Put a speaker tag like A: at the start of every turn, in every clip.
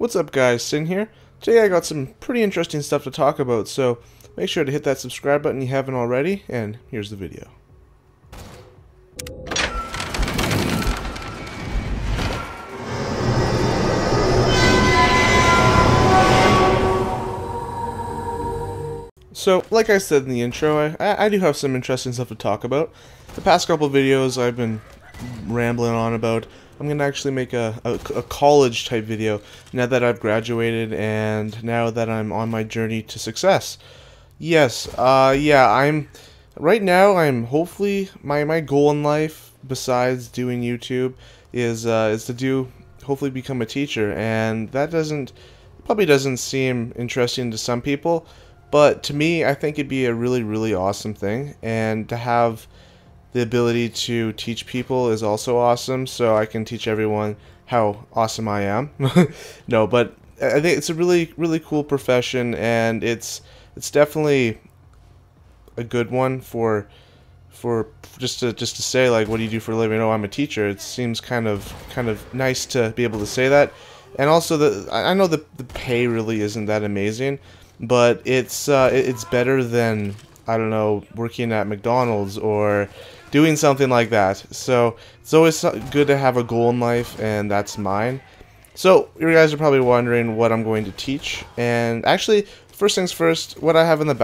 A: What's up guys, Sin here. Today I got some pretty interesting stuff to talk about, so make sure to hit that subscribe button if you haven't already, and here's the video. So, like I said in the intro, I do have some interesting stuff to talk about. The past couple videos I've been rambling on about. I'm going to actually make a college type video now that I've graduated and now that I'm on my journey to success. Yes, right now I'm hopefully, my goal in life besides doing YouTube is to hopefully become a teacher, and that probably doesn't seem interesting to some people, but to me I think it'd be a really awesome thing, and to have the ability to teach people is also awesome, so I can teach everyone how awesome I am. No, but I think it's a really cool profession, and it's definitely a good one for just to say, like, what do you do for a living? Oh, I'm a teacher. It seems kind of nice to be able to say that. And also I know the pay really isn't that amazing, but it's better than, I don't know, working at McDonald's or doing something like that. So it's always good to have a goal in life, and that's mine. So you guys are probably wondering what I'm going to teach, and actually, first things first, what I have in the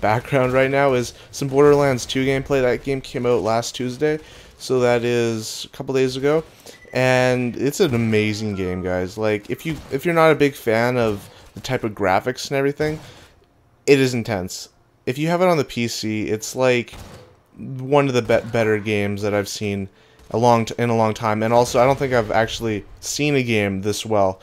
A: background right now is some Borderlands 2 gameplay. That game came out last Tuesday, so that is a couple days ago, and it's an amazing game, guys. Like, if you're not a big fan of the type of graphics and everything, it is intense. If you have it on the PC, it's like one of the better games that I've seen in a long time. And also, I don't think I've actually seen a game this well,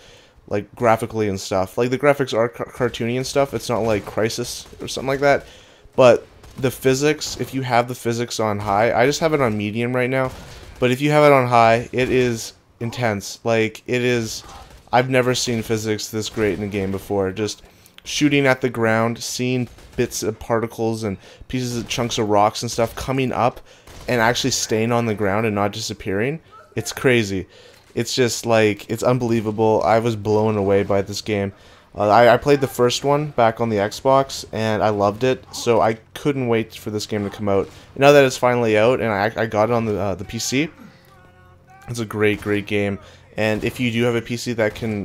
A: like graphically and stuff. Like, the graphics are cartoony and stuff. It's not like Crysis or something like that. But the physics, if you have the physics on high, I just have it on medium right now. But if you have it on high, it is intense. Like, it is. I've never seen physics this great in a game before. Just shooting at the ground, seeing bits of particles and pieces of chunks of rocks and stuff coming up and actually staying on the ground and not disappearing. It's crazy. It's just like, it's unbelievable. I was blown away by this game. I played the first one back on the Xbox and I loved it, so I couldn't wait for this game to come out. And now that it's finally out and I got it on the PC, it's a great game. And if you do have a PC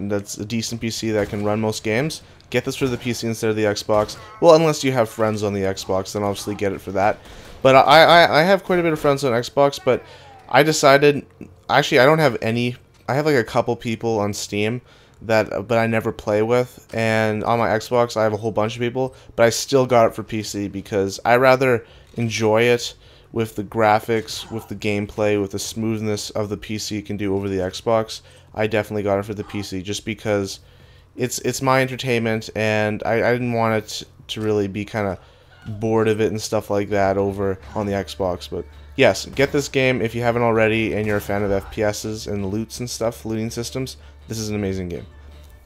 A: that's a decent PC that can run most games, get this for the PC instead of the Xbox. Well, unless you have friends on the Xbox, then obviously get it for that. But I have quite a bit of friends on Xbox, but I decided, actually I don't have any, I have like a couple people on Steam but I never play with, and on my Xbox I have a whole bunch of people, but I still got it for PC because I rather enjoy it with the graphics, with the gameplay, with the smoothness of the PC can do over the Xbox. I definitely got it for the PC just because it's my entertainment, and I didn't want it to really be kind of bored of it and stuff like that over on the Xbox. But yes, get this game if you haven't already and you're a fan of FPSs and loots and stuff, looting systems. This is an amazing game.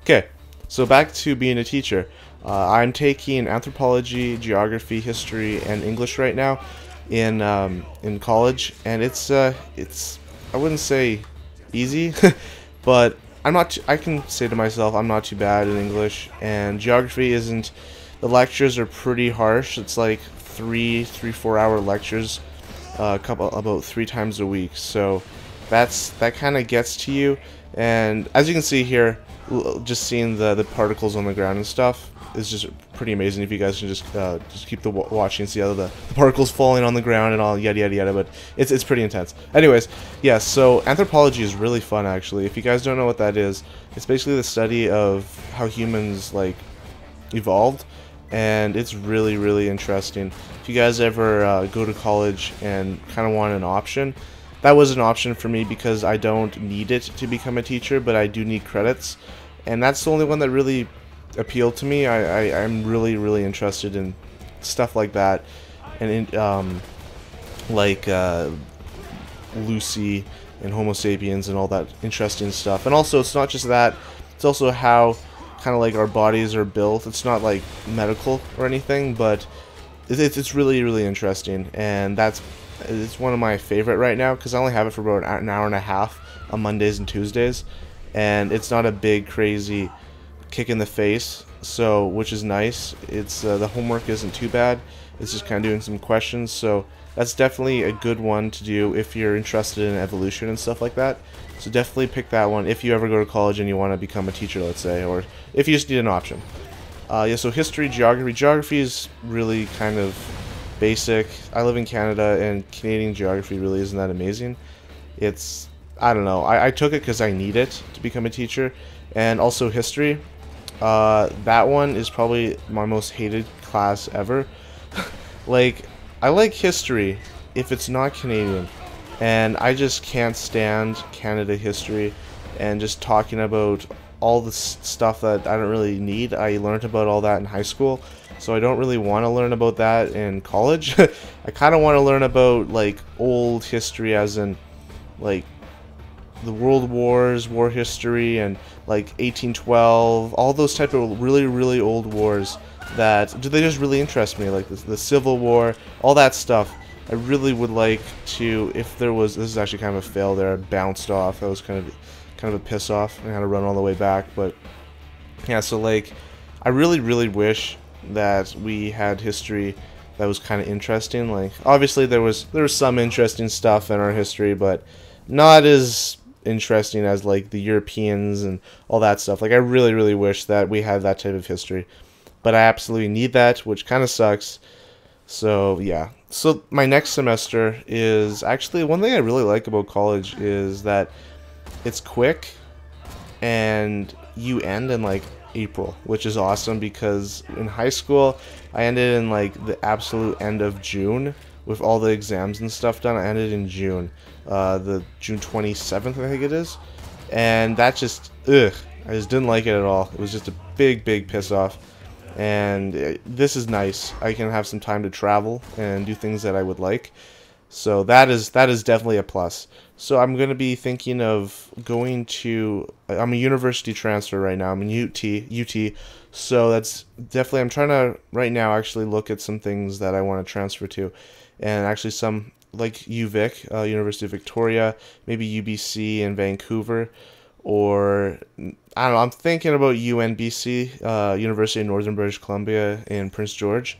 A: Okay, so back to being a teacher. I'm taking anthropology, geography, history, and English right now in college, and it's I wouldn't say easy, but I can say to myself I'm not too bad in English, and geography isn't. The lectures are pretty harsh. It's like 4 hour lectures, about 3 times a week. So that kind of gets to you. And as you can see here, just seeing the particles on the ground and stuff is just pretty amazing. If you guys can just keep watching and see how the particles falling on the ground and all yada. But it's pretty intense. Anyways, yeah. So anthropology is really fun, actually. If you guys don't know what that is, it's basically the study of how humans like evolved, and it's really interesting. If you guys ever go to college and kind of want an option, that was an option for me because I don't need it to become a teacher, but I do need credits, and that's the only one that really appealed to me. I'm really interested in stuff like that, and like Lucy and Homo sapiens and all that interesting stuff. And also, it's not just that, it's also how kind of like our bodies are built. It's not like medical or anything, but it's really interesting, and it's one of my favorite right now because I only have it for about an hour and a half on Mondays and Tuesdays, and it's not a big crazy kick in the face, so which is nice. It's the homework isn't too bad. It's just kind of doing some questions, so that's definitely a good one to do if you're interested in evolution and stuff like that. So definitely pick that one if you ever go to college and you want to become a teacher, let's say, or if you just need an option. Yeah, so history, geography. Geography is really kind of basic. I live in Canada, and Canadian geography really isn't that amazing. It's, I don't know, I took it because I need it to become a teacher. And also history. That one is probably my most hated class ever. Like, I like history if it's not Canadian, and I just can't stand Canada history and just talking about all the stuff that I don't really need. I learned about all that in high school, so I don't really want to learn about that in college. I kind of want to learn about, like, old history, as in, like, the World Wars, war history, and, like, 1812, all those type of really, really old wars that, they just really interest me, like the Civil War, all that stuff. I really would like to, if there was, this is actually kind of a fail there, I bounced off, that was kind of a piss off, I had to run all the way back, but yeah, so like, I really, really wish that we had history that was kind of interesting. Like, obviously there was some interesting stuff in our history, but not as interesting as, like, the Europeans and all that stuff. Like, I really, really wish that we had that type of history, but I absolutely need that, which kind of sucks. So yeah, so my next semester is actually, one thing I really like about college is that it's quick, and you end in, like, April, which is awesome, because in high school I ended in, like, the absolute end of June with all the exams and stuff done. I ended in June, the June 27th, I think it is, and that just, ugh, I just didn't like it at all. It was just a big, big piss off. And this is nice. I can have some time to travel and do things that I would like. So that is definitely a plus. So I'm going to be thinking of going to, I'm a university transfer right now. I'm in UT. So that's definitely, I'm trying to right now actually look at some things that I want to transfer to. And actually some, like UVic, University of Victoria, maybe UBC in Vancouver, or I don't know, I'm thinking about UNBC, University of Northern British Columbia in Prince George,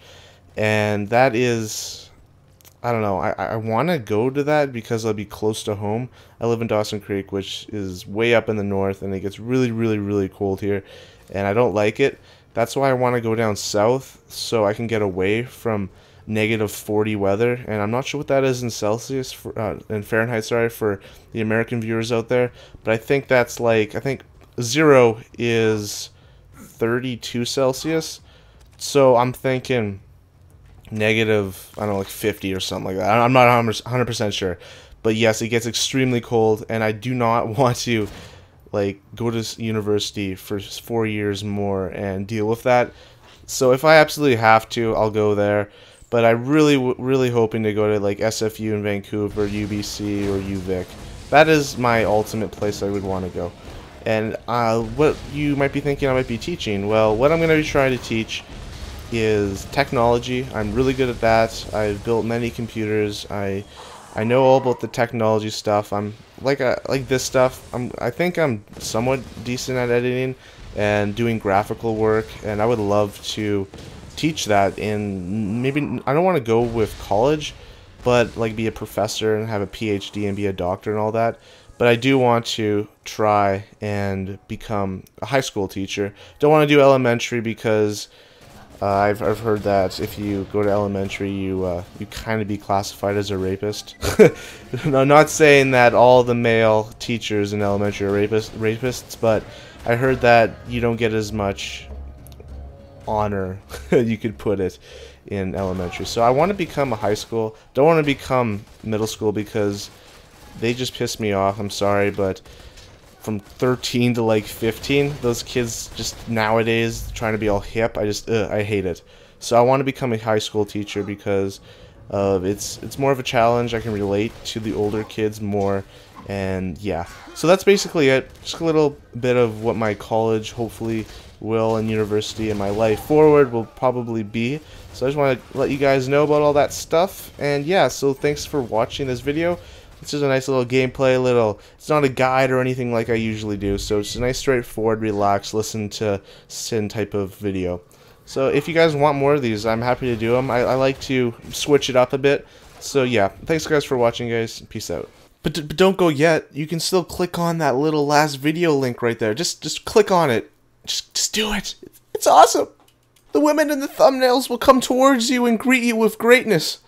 A: and that is, I don't know, I want to go to that because I'll be close to home. I live in Dawson Creek, which is way up in the north, and it gets really, really, really cold here, and I don't like it. That's why I want to go down south, so I can get away from -40 weather, and I'm not sure what that is in Celsius, in Fahrenheit, sorry, for the American viewers out there, but I think that's like, I think 0 is 32 Celsius, so I'm thinking negative, I don't know, like 50 or something like that. I'm not 100% sure, but yes, it gets extremely cold, and I do not want to, like, go to university for 4 years more and deal with that. So if I absolutely have to, I'll go there. But I really hoping to go to, like, SFU in Vancouver, UBC, or UVic. That is my ultimate place I would want to go. And what you might be thinking I might be teaching, well, what I'm going to be trying to teach is technology. I'm really good at that. I've built many computers. I know all about the technology stuff. I'm like this stuff. I think I'm somewhat decent at editing and doing graphical work, and I would love to teach that in, maybe, I don't want to go with college, but like be a professor and have a PhD and be a doctor and all that. But I do want to try and become a high school teacher. Don't want to do elementary because I've heard that if you go to elementary, you kind of be classified as a rapist. No, I'm not saying that all the male teachers in elementary are rapists, but I heard that you don't get as much honor, you could put it, in elementary. So I want to become a high school. Don't want to become middle school because they just piss me off. I'm sorry, but from 13 to like 15, those kids just nowadays trying to be all hip, I hate it. So I want to become a high school teacher because it's more of a challenge. I can relate to the older kids more, and yeah. So that's basically it. Just a little bit of what my college hopefully will, and university, and my life forward will probably be. So I just want to let you guys know about all that stuff. And yeah, so thanks for watching this video. It's just a nice little gameplay, it's not a guide or anything like I usually do, so it's a nice, straightforward, relax, listen to sin type of video. So if you guys want more of these, I'm happy to do them. I like to switch it up a bit. So yeah, thanks guys for watching, guys. Peace out. But don't go yet. You can still click on that little last video link right there. Just click on it. Just do it. It's awesome. The women in the thumbnails will come towards you and greet you with greatness.